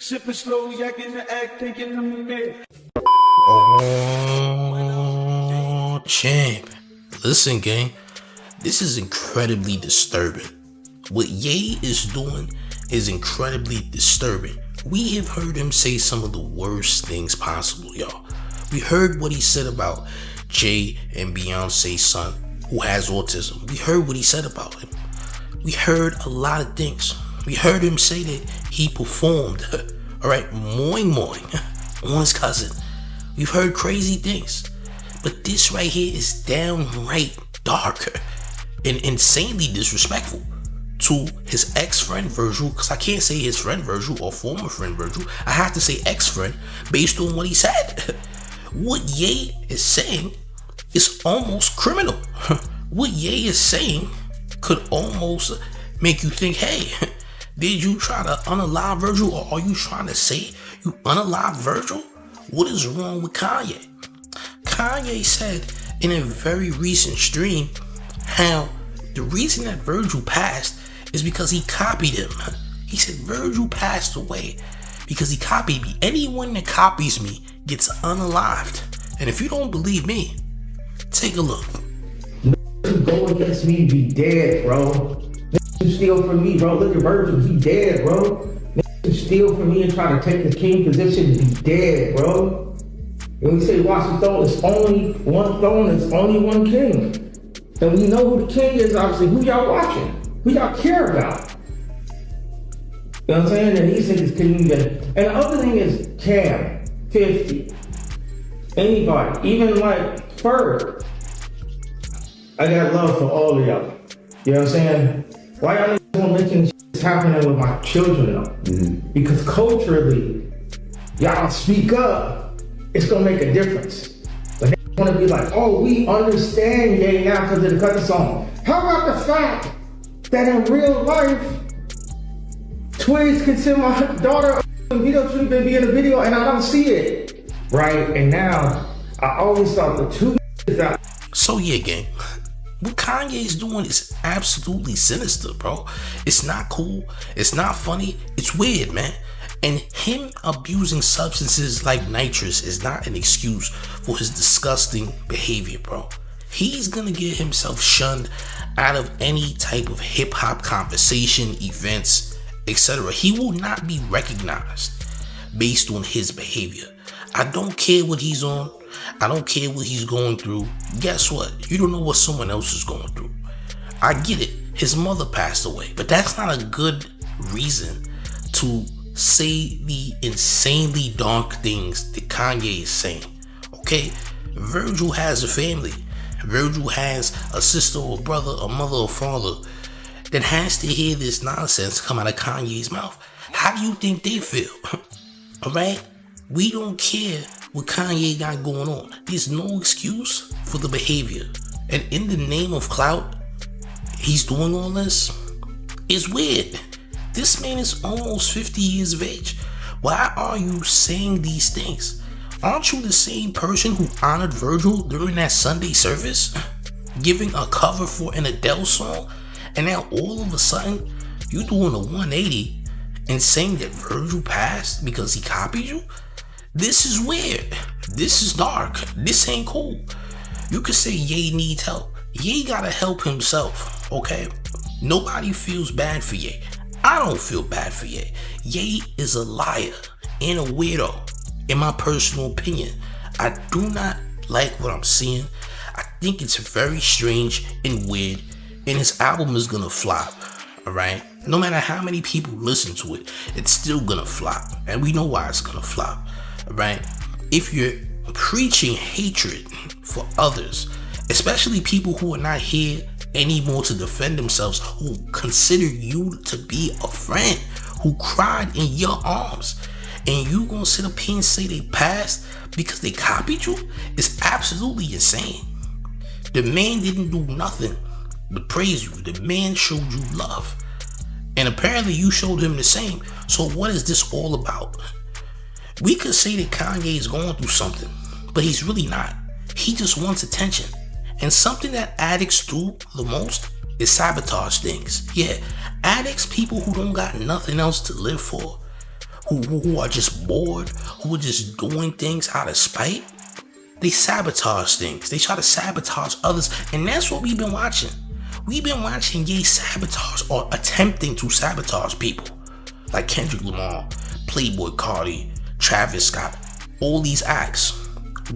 Sipping slow, yakking the act, thinking I'm the man. Oh, champ. Listen, gang. This is incredibly disturbing. What Ye is doing is incredibly disturbing. We have heard him say some of the worst things possible, y'all. We heard what he said about Jay and Beyonce's son, who has autism. We heard what he said about him. We heard a lot of things. We heard him say that he performed, alright, moing on his cousin. We've heard crazy things. But this right here is downright dark and insanely disrespectful to his ex-friend Virgil, because I can't say his friend Virgil or former friend Virgil. I have to say ex-friend based on what he said. What Ye is saying is almost criminal. What Ye is saying could almost make you think, hey, did you try to unalive Virgil, or are you trying to say you unalived Virgil? What is wrong with Kanye? Kanye said in a very recent stream how the reason that Virgil passed is because he copied him. He said Virgil passed away because he copied me. Anyone that copies me gets unalived. And if you don't believe me, take a look. You go against me, be dead, bro. You steal from me, bro. Look at Virgil, he dead, bro. You steal from me and try to take the king position, be dead, bro. When we say watch the throne, it's only one throne, it's only one king. And we know who the king is, obviously. Who y'all watching? Who y'all care about? You know what I'm saying? And these niggas couldn't even. And the other thing is Cam, 50. Anybody, even like Ferg. I got love for all of y'all. You know what I'm saying? Why y'all niggas won't mention shit's happening with my children though? Mm-hmm. Because culturally, y'all speak up, it's gonna make a difference. But they wanna be like, oh, we understand Ye now because of the cousin song. How about the fact that in real life, Twigs can send my daughter a video shoot and be in a video and I don't see it. Right? And now, I always thought the two out. So yeah, gang. What Kanye is doing is absolutely sinister, bro. It's not cool. It's not funny. It's weird, man. And him abusing substances like nitrous is not an excuse for his disgusting behavior, bro. He's gonna get himself shunned out of any type of hip-hop conversation, events, etc. He will not be recognized based on his behavior. I don't care what he's on. I don't care what he's going through. Guess what? You don't know what someone else is going through. I get it. His mother passed away, but that's not a good reason to say the insanely dark things that Kanye is saying. Okay? Virgil has a family. Virgil has a sister or brother, a mother or father that has to hear this nonsense come out of Kanye's mouth. How do you think they feel? Alright? We don't care what Kanye got going on. There's no excuse for the behavior. And in the name of clout, he's doing all this. It's weird. This man is almost 50 years of age. Why are you saying these things? Aren't you the same person who honored Virgil during that Sunday service? Giving a cover for an Adele song? And now all of a sudden, you doing a 180 and saying that Virgil passed because he copied you? This is weird. This is dark. This ain't cool. You could say Ye needs help. Ye gotta help himself, okay? Nobody feels bad for Ye. I don't feel bad for Ye. Ye is a liar and a weirdo, in my personal opinion. I do not like what I'm seeing. I think it's very strange and weird, and his album is gonna flop, alright? No matter how many people listen to it, it's still gonna flop, and we know why it's gonna flop. Right? If you're preaching hatred for others, especially people who are not here anymore to defend themselves, who consider you to be a friend, who cried in your arms, and you gonna sit up here and say they passed because they copied you, it's absolutely insane. The man didn't do nothing but praise you. The man showed you love, and apparently you showed him the same. So what is this all about? We could say that Kanye is going through something, but he's really not. He just wants attention. And something that addicts do the most is sabotage things. Yeah, addicts, people who don't got nothing else to live for, who are just bored, who are just doing things out of spite, they sabotage things. They try to sabotage others, and that's what we've been watching. We've been watching Ye sabotage or attempting to sabotage people like Kendrick Lamar, Playboy Cardi, Travis Scott, all these acts.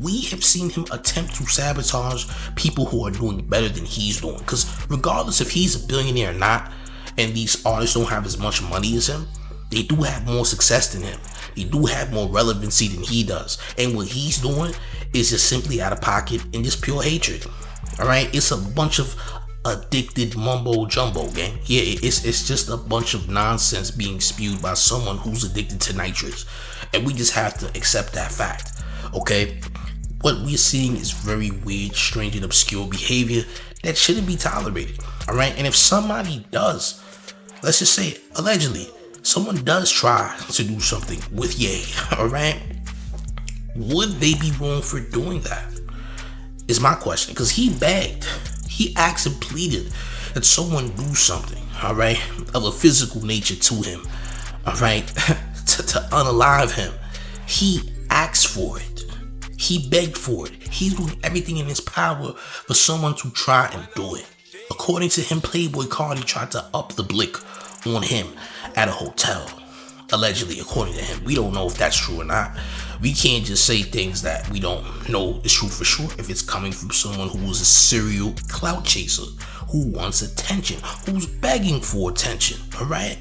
We have seen him attempt to sabotage people who are doing better than he's doing. Because regardless if he's a billionaire or not, and these artists don't have as much money as him, they do have more success than him. They do have more relevancy than he does. And what he's doing is just simply out of pocket and just pure hatred. Alright? It's a bunch of addicted mumbo jumbo, gang. Yeah, it's just a bunch of nonsense being spewed by someone who's addicted to nitrous. And we just have to accept that fact. Okay? What we're seeing is very weird, strange, and obscure behavior that shouldn't be tolerated. Alright? And if somebody does, let's just say, allegedly, someone does try to do something with Ye, alright? Would they be wrong for doing that? Is my question. Because he begged, he asked and pleaded that someone do something, alright, of a physical nature to him, alright, to unalive him. He asked for it. He begged for it. He's doing everything in his power for someone to try and do it. According to him, Playboy Cardi tried to up the blick on him at a hotel. Allegedly, according to him. We don't know if that's true or not. We can't just say things that we don't know is true for sure if it's coming from someone who is a serial clout chaser, who wants attention, who's begging for attention, alright?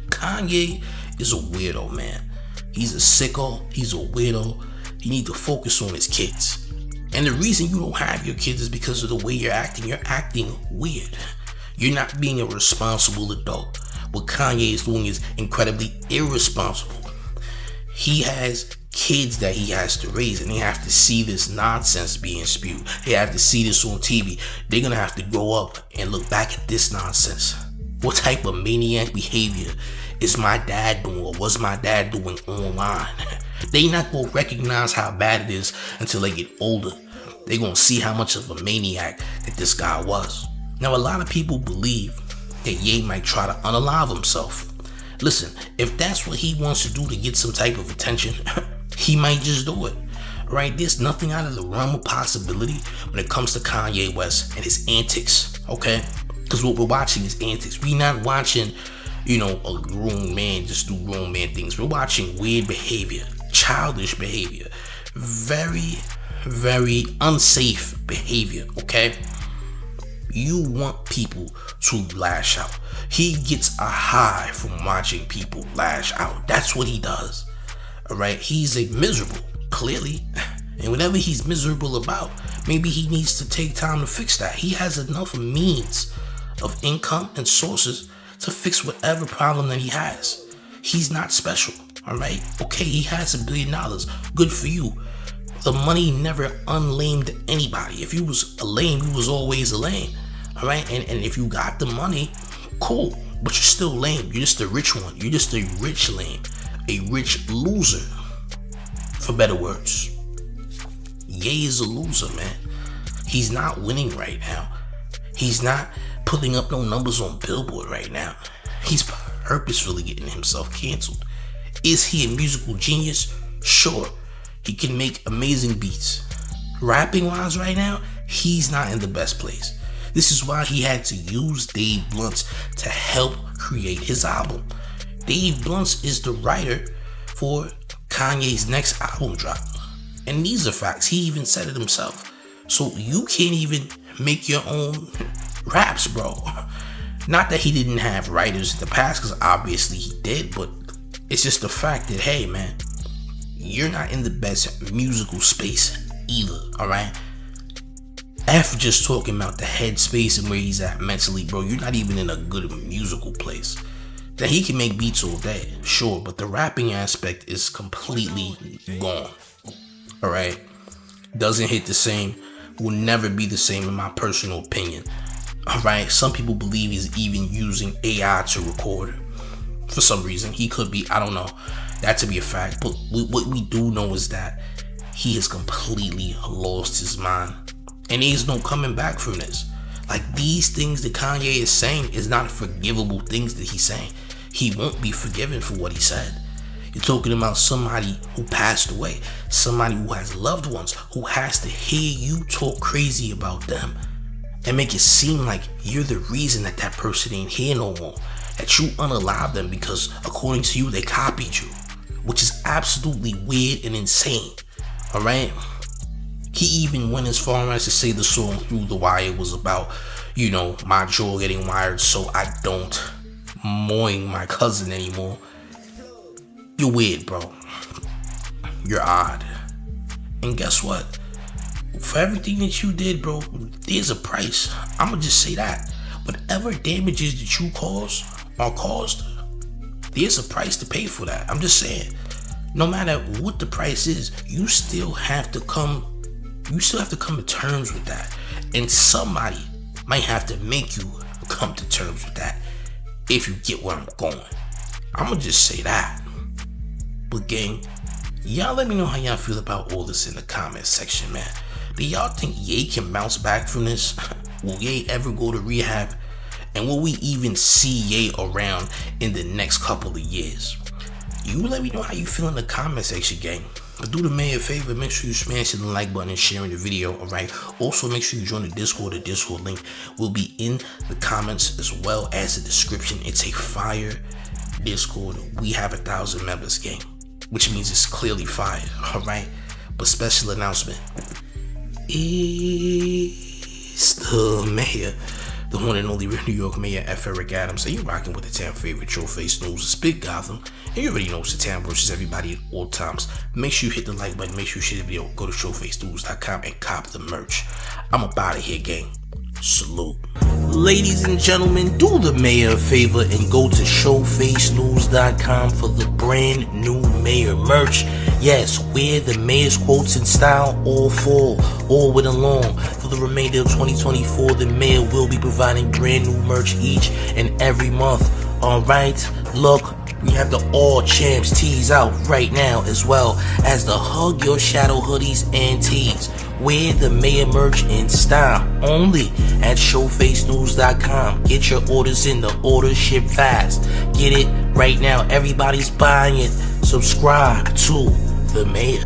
Kanye is a weirdo, man. He's a sicko. He's a weirdo. You need to focus on his kids. And the reason you don't have your kids is because of the way you're acting. You're acting weird. You're not being a responsible adult. What Kanye is doing is incredibly irresponsible. He has kids that he has to raise, and they have to see this nonsense being spewed. They have to see this on TV. They're gonna have to grow up and look back at this nonsense. What type of maniac behavior is my dad doing, or was my dad doing online? They not gonna recognize how bad it is until they get older. They gonna see how much of a maniac that this guy was. Now, a lot of people believe that Ye might try to unalive himself. Listen, if that's what he wants to do to get some type of attention, he might just do it. Right? There's nothing out of the realm of possibility when it comes to Kanye West and his antics, okay? Because what we're watching is antics. We're not watching, a grown man just do grown man things. We're watching weird behavior, childish behavior, very, very unsafe behavior, okay? You want people to lash out. He gets a high from watching people lash out. That's what he does. Alright? He's miserable, clearly. And whatever he's miserable about, maybe he needs to take time to fix that. He has enough means of income and sources to fix whatever problem that he has. He's not special. Alright? Okay, he has $1 billion. Good for you. The money never unlamed anybody. If you was a lame, you was always a lame. Alright? And if you got the money, cool. But you're still lame. You're just a rich one. You're just a rich lame. A rich loser. For better words. Ye is a loser, man. He's not winning right now. He's not putting up no numbers on Billboard right now. He's purposefully getting himself canceled. Is he a musical genius? Sure. He can make amazing beats. Rapping wise right now, he's not in the best place. This is why he had to use Dave Blunt to help create his album. Dave Blunt is the writer for Kanye's next album drop. And these are facts. He even said it himself. So you can't even make your own raps, bro. Not that he didn't have writers in the past, because obviously he did, but it's just the fact that, hey man, you're not in the best musical space either, alright? After just talking about the headspace and where he's at mentally, bro, you're not even in a good musical place. That he can make beats all day, sure, but the rapping aspect is completely gone, alright? Doesn't hit the same, will never be the same in my personal opinion, alright? Some people believe he's even using AI to record for some reason. He could be, I don't know that to be a fact, but what we do know is that he has completely lost his mind, and there's no coming back from this. Like, these things that Kanye is saying is not forgivable things that he's saying. he won't be forgiven for what he said. You're talking about somebody who passed away, somebody who has loved ones, who has to hear you talk crazy about them and make it seem like you're the reason that that person ain't here no more, that you unalived them because according to you they copied you, which is absolutely weird and insane. All right, he even went as far as to say the song Through the Wire was about, you know, my jaw getting wired so I don't mourn my cousin anymore. You're weird, bro. You're odd. And guess what? For everything that you did, bro, there's a price. I'ma just say that. Whatever damages that you cause or caused, there's a price to pay for that. I'm just saying. No matter what the price is, you still have to come to terms with that. And somebody might have to make you come to terms with that, if you get where I'm going. I'ma just say that. But gang, y'all let me know how y'all feel about all this in the comment section, man. Do y'all think Ye can bounce back from this? Will Ye ever go to rehab? And will we even see Ye around in the next couple of years? You let me know how you feel in the comment section, gang. But do the mayor a favor, make sure you smash the like button and sharing the video, alright? Also, make sure you join the Discord. The Discord link will be in the comments as well as the description. It's a fire Discord. We have 1,000 members, gang, which means it's clearly fire, alright? But special announcement. It's the mayor, the one and only real New York mayor, F. Eric Adams. So you're rocking with the town favorite Showface News. It's Big Gotham. And you already know it's the town versus everybody at all times. Make sure you hit the like button. Make sure you share the video. Go to showfacenews.com and cop the merch. I'm up out of here, gang. Salute. Ladies and gentlemen, do the mayor a favor and go to showfacenews.com for the brand new mayor merch. Yes, wear the mayor's quotes in style, all fall, all with along. For the remainder of 2024, the mayor will be providing brand new merch each and every month. Alright, look, we have the All Champs tees out right now, as well as the Hug Your Shadow hoodies and tees. Wear the mayor merch in style only at showfacenews.com. Get your orders in, the orders ship fast. Get it right now. Everybody's buying it. Subscribe to the mayor.